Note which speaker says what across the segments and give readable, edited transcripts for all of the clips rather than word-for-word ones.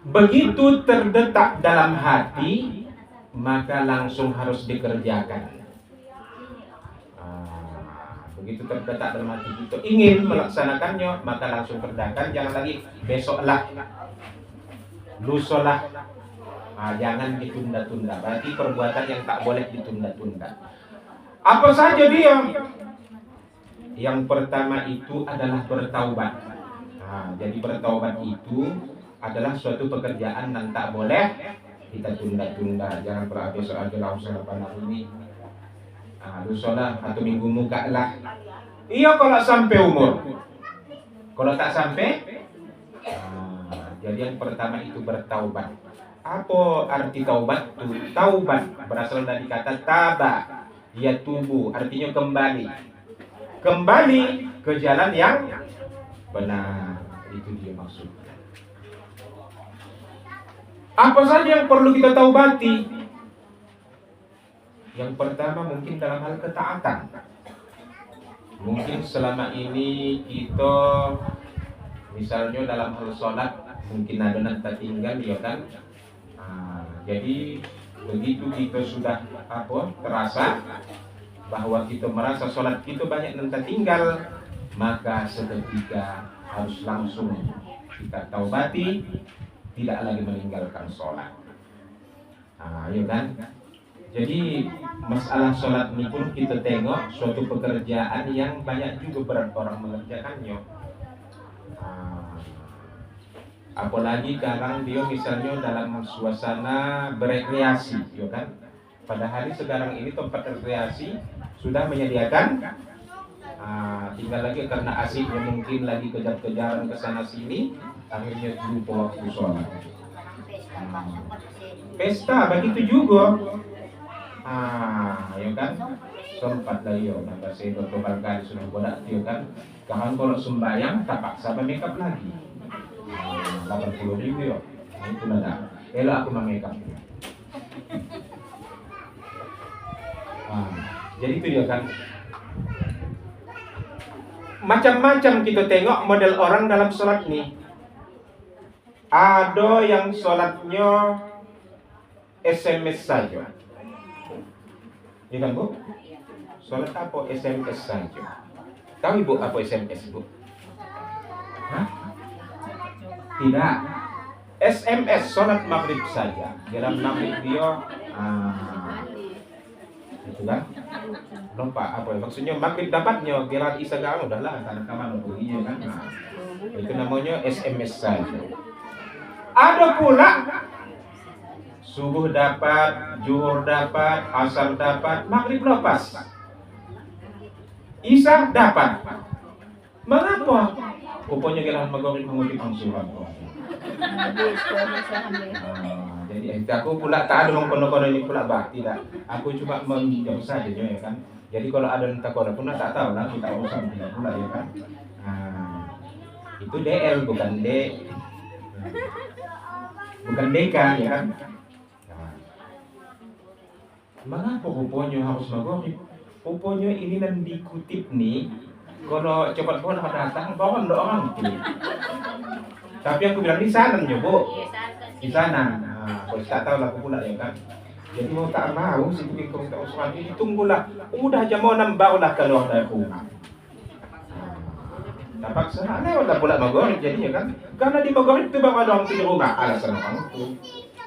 Speaker 1: Begitu terdetak dalam hati, maka langsung harus dikerjakan. Begitu terdetak dalam hati itu ingin melaksanakannya, maka langsung kerjakan. Jangan lagi besoklah, lusolah. Jangan ditunda-tunda. Berarti perbuatan yang tak boleh ditunda-tunda. Apa saja dia? Yang pertama itu adalah bertaubat. Jadi bertaubat itu adalah suatu pekerjaan yang tak boleh kita tunda-tunda. Jangan berarti besok aja langsung hari ini. Lusolah atau minggu muka lah. Iya kalau sampai umur. Kalau tak sampai, jadi yang pertama itu bertaubat. Apa arti taubat itu? Taubat berasal dari kata taba, dia tubuh, artinya kembali. Kembali ke jalan yang benar. Itu dia maksudnya. Apa saja yang perlu kita taubati? Yang pertama mungkin dalam hal ketaatan. Mungkin selama ini kita misalnya dalam hal sholat mungkin ada yang tertinggal, ya kan? Jadi begitu kita sudah terasa bahwa kita merasa sholat kita banyak yang tertinggal, maka seketika harus langsung kita taubati, tidak lagi meninggalkan sholat. Ya kan? Jadi masalah sholat ini pun kita tengok suatu pekerjaan yang banyak juga berat orang mengerjakannya. Apalagi sekarang dia misalnya dalam suasana berekreasi, ya kan? Pada hari sekarang ini tempat rekreasi sudah menyediakan, tinggal lagi karena asiknya mungkin lagi kejar-kejaran ke sana sini, akhirnya lupa waktu sholat. Pesta begitu juga, ya kan? Sempat lah yo, nambah saya beberapa kali sudah bodak, ya kan? Jangan kalau sembahyang tak paksa make up lagi. 80.000 ya, itu lah. Elok aku make up. Jadi itu dia kan. Macam-macam kita tengok model orang dalam sholat nih. Ada yang sholatnya SMS saja. Ya kan Bu? Sholat apa SMS saja? Tahu Ibu apa SMS Bu? Tidak. SMS sholat maghrib saja. Dalam maghrib dia itu kan? Lupa apa ya? Maksudnya maghrib dapatnya kira isya kan udahlah karena kaman iya kan? Itu namanya SMS saja. Ada pula subuh dapat, zuhur dapat, asar dapat, maghrib lepas. Isya dapat. Mengapa? Rupanya kira maghrib mengutip angsuran. Jadi aku pula tak ada mengkono-kono ini pula tidak. Aku cuma menjawab saja ya kan. Jadi kalau ada yang takut pun tak tahu lah kita urusan tidak pula ya kan. Itu DL bukan D, bukan DK ya kan. Mengapa rupanya harus maghrib? Rupanya ini yang dikutip nih. Kalau cepat pun datang bawa orang ini. Tapi aku bilang di sana nih Bu, di sana. Kalau tak tahu lah aku pula ya kan. Jadi mau tak mau si bikin tak usulan ini tunggulah. Udah jam 6 barulah keluar dari rumah. Terpaksa lewat lah pula maghrib jadinya kan. Karena di maghrib itu baru ada orang di rumah. Alasan orang itu.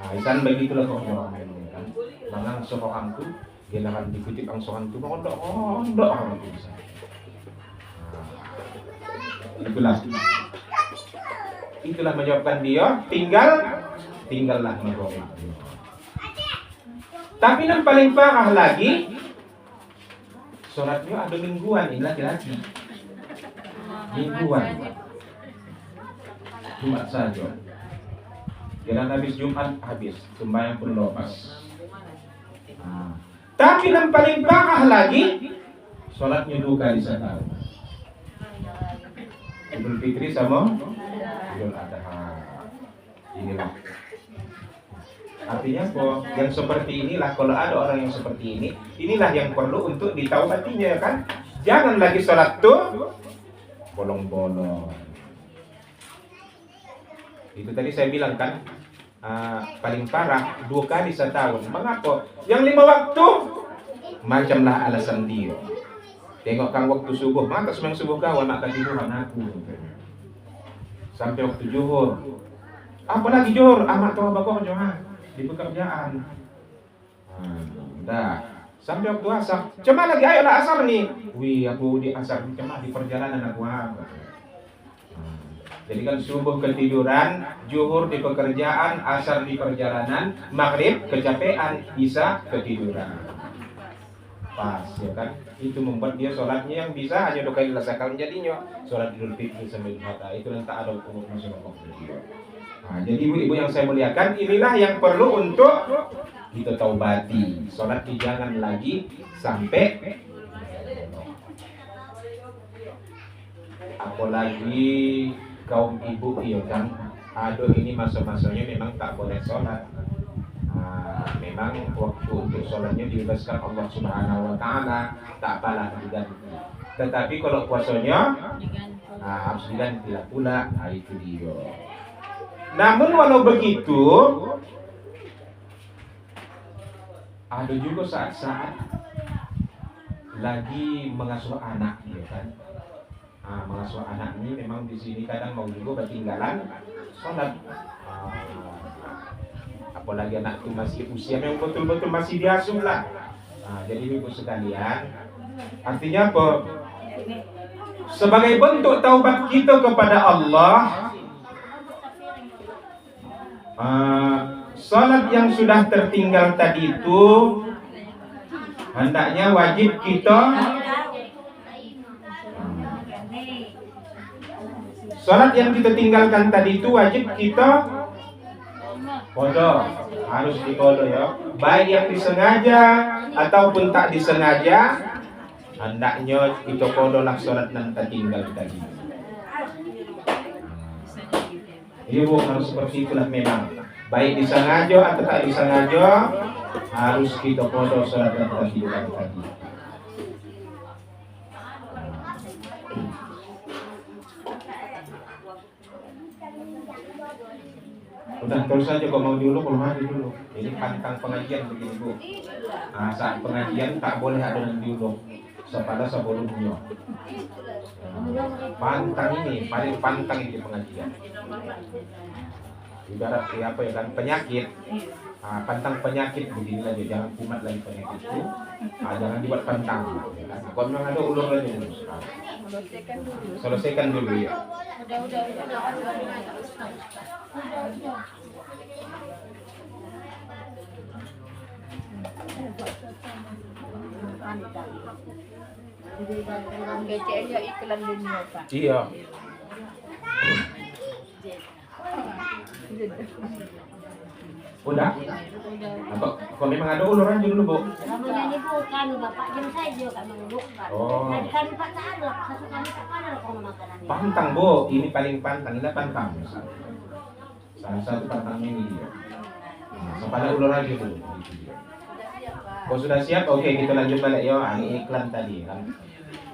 Speaker 1: Alasan begitulah orang ini kan. Mangang seorang itu dia akan dikutip angsuran itu mondok orang itu bisa. Itulah menyebabkan dia tinggallah maghrib. Tapi yang paling parah lagi, sholatnya ada mingguan, ini laki-laki. Mingguan, Jumat saja. Jalan habis Jumat habis, sembahyang pun lepas. Tapi yang paling parah lagi, sholatnya 2 kali setahun. Idul Fitri sama Idul Adha. Inilah. Artinya kok yang seperti inilah, kalau ada orang yang seperti ini, inilah yang perlu untuk ditaubatinya kan. Jangan lagi sholat tuh bolong-bolong. Itu tadi saya bilang kan, paling parah 2 kali setahun. Mengapa? Yang 5 waktu macamlah alasan dia. Tengok kan waktu subuh, maka semang subuh kau nak ketiduran aku. Sampai waktu zuhur. Apalagi zuhur, amat tua bakor jangan di pekerjaan. Dah. Sampai waktu asar. Cuma lagi ayolah asar nih. Wih, aku di asar cuma di perjalanan aku apa. Jadi kan subuh ketiduran, zuhur di pekerjaan, asar di perjalanan, maghrib kecapean, isya ketiduran. Pas ya kan, itu membuat dia sholatnya yang bisa hanya 2 kali dilaksanakan jadinya sholat Idul Fitri sampai Jumat. Itu yang tak ada hukum masalah dia. Jadi ibu-ibu yang saya muliakan, inilah yang perlu untuk kita taubati. Sholat jangan lagi sampai, apalagi kaum ibu ya kan, aduh ini masa-masanya memang tak boleh sholat. Memang waktu untuk sholatnya dibebaskan Allah Subhanahu Wa Taala, tak apalah diganti. Tetapi kalau puasanya harus diganti lah pula. Itu dia. Namun walau begitu, ada juga saat-saat lagi mengasuh anak, ya kan? Mengasuh anak ini memang di sini kadang mau juga ketinggalan sholat. Apalagi anak itu masih usia yang betul-betul masih diasuh lah. Jadi ibu sekalian, artinya apa? Sebagai bentuk taubat kita kepada Allah, salat yang sudah tertinggal tadi itu hendaknya wajib kita. Salat yang kita tinggalkan tadi itu wajib kita podo, harus dipodo ya. Baik yang disengaja ataupun tak disengaja, hendaknya kita podo lah salat yang tertinggal tadi. Ibu harus seperti itulah memang. Baik disengaja atau tak disengaja, harus kita podo salat yang tertinggal tadi. Udah terus saja kok mau diuluk, kalau mati dulu. Ini pantang pengajian begini bu. Saat pengajian tak boleh ada yang diuluk. Sepada sebelumnya. Pantang ini, paling pantang ini pengajian. Ibarat apa ya kan, penyakit. Pantang penyakit begini aja, jangan kumat lagi penyakit itu. Jangan dibuat pantang. Kalau memang ada ulur aja dulu. Selesaikan dulu ya. Udah.
Speaker 2: BCL ya iklan dunia Pak.
Speaker 1: Iya. Udah? Atau kalau memang ada uluran dulu bu?
Speaker 3: Namanya ini bukan bapak jam saya juga kan mengelukkan. Jadi kami pak tak ada, satu kami tak ada kalau makanan ini.
Speaker 1: Pantang bu, ini paling pantang, ini pantang. Salah satu pantangnya ini dia. Sepada uluran gitu. Kalau sudah siap, oke kita lanjut balik ya. Ini iklan tadi kan.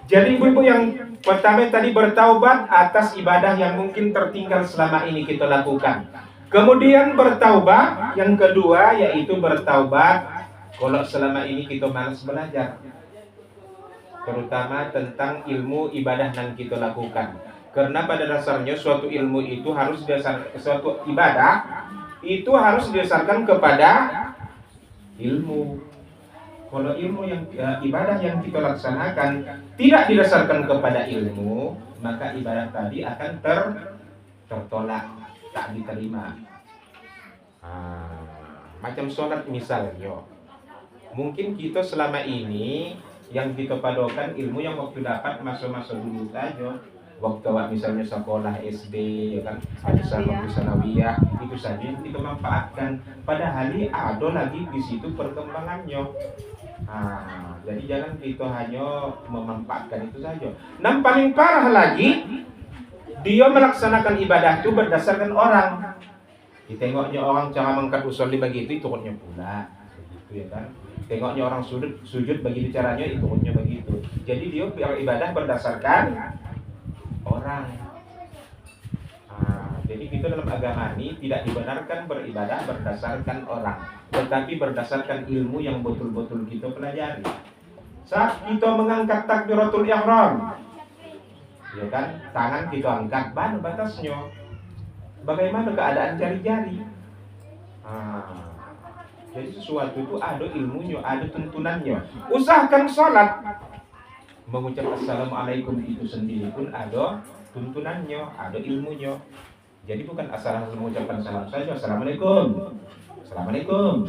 Speaker 1: Jadi ibu-ibu yang pertama tadi bertaubat atas ibadah yang mungkin tertinggal selama ini kita lakukan. Kemudian bertaubat, yang kedua yaitu bertaubat kalau selama ini kita malas belajar, terutama tentang ilmu ibadah yang kita lakukan. Karena pada dasarnya suatu ilmu itu harus suatu ibadah itu harus didasarkan kepada ilmu. Kalau ilmu yang ibadah yang kita laksanakan tidak didasarkan kepada ilmu, maka ibadah tadi akan tertolak, tak diterima. Macam sholat misalnya, mungkin kita selama ini yang kita padokan ilmu yang waktu dapat masa-masa dulu saja, waktu misalnya sekolah SD ya kan, ada waktu sanawiyah, itu saja yang kita manfaatkan. Padahal ada lagi di situ perkembangannya. Jadi jangan kita hanya memanfaatkan itu saja. Dan paling parah lagi, dia melaksanakan ibadah itu berdasarkan orang. Ditengoknya orang cara mengangkat usolli begitu, turunnya pula begitu ya kan. Tengoknya orang sujud begitu caranya, turunnya begitu. Jadi dia beribadah berdasarkan orang. Jadi kita dalam agama ini tidak dibenarkan beribadah berdasarkan orang, tetapi berdasarkan ilmu yang betul-betul kita pelajari. Saat kita mengangkat takbiratul ihram, ya kan, tangan kita angkat, mana batasnya? Bagaimana keadaan jari-jari? Jadi sesuatu itu ada ilmunya, ada tuntunannya. Usahakan sholat, mengucap assalamualaikum itu sendiri pun ada tuntunannya, ada ilmunya. Jadi bukan asal mengucapkan salam saja, assalamualaikum, assalamualaikum,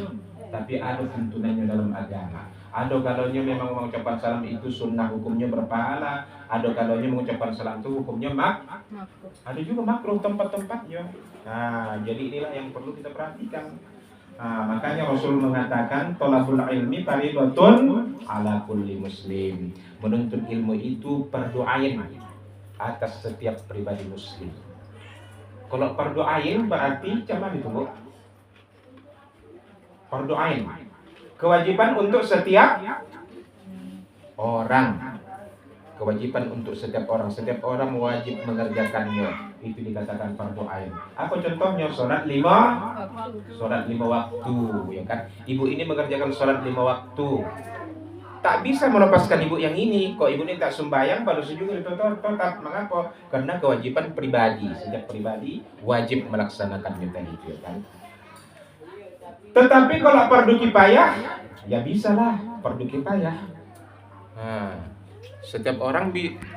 Speaker 1: tapi ada tuntunannya dalam agama. Ada kalanya memang mengucapkan salam itu sunnah, hukumnya berpahala. Ada kalanya mengucapkan salam itu hukumnya ada juga makruh tempat-tempatnya. Nah, jadi inilah yang perlu kita perhatikan. Nah, makanya Rasul mengatakan thalabul ilmi fardhatun ala kulli muslim. Menuntut ilmu itu fardu ain atas setiap pribadi muslim. Kalau fardu ain berarti cuman itu, Bu. Fardu ain. Kewajiban untuk setiap orang. Kewajiban untuk setiap orang. Setiap orang wajib mengerjakannya. Itu dikatakan fardu ain. Apa contohnya? Sholat 5 waktu, ya kan? Ibu ini mengerjakan sholat 5 waktu. Tak bisa melepaskan ibu yang ini. Kok ibu ini tak sembahyang, baru juga tetap. Mengapa? Karena kewajiban pribadi. Setiap pribadi wajib melaksanakannya tadi, ya kan? Tetapi kalau fardu kifayah, ya bisalah fardu kifayah. Nah, setiap orang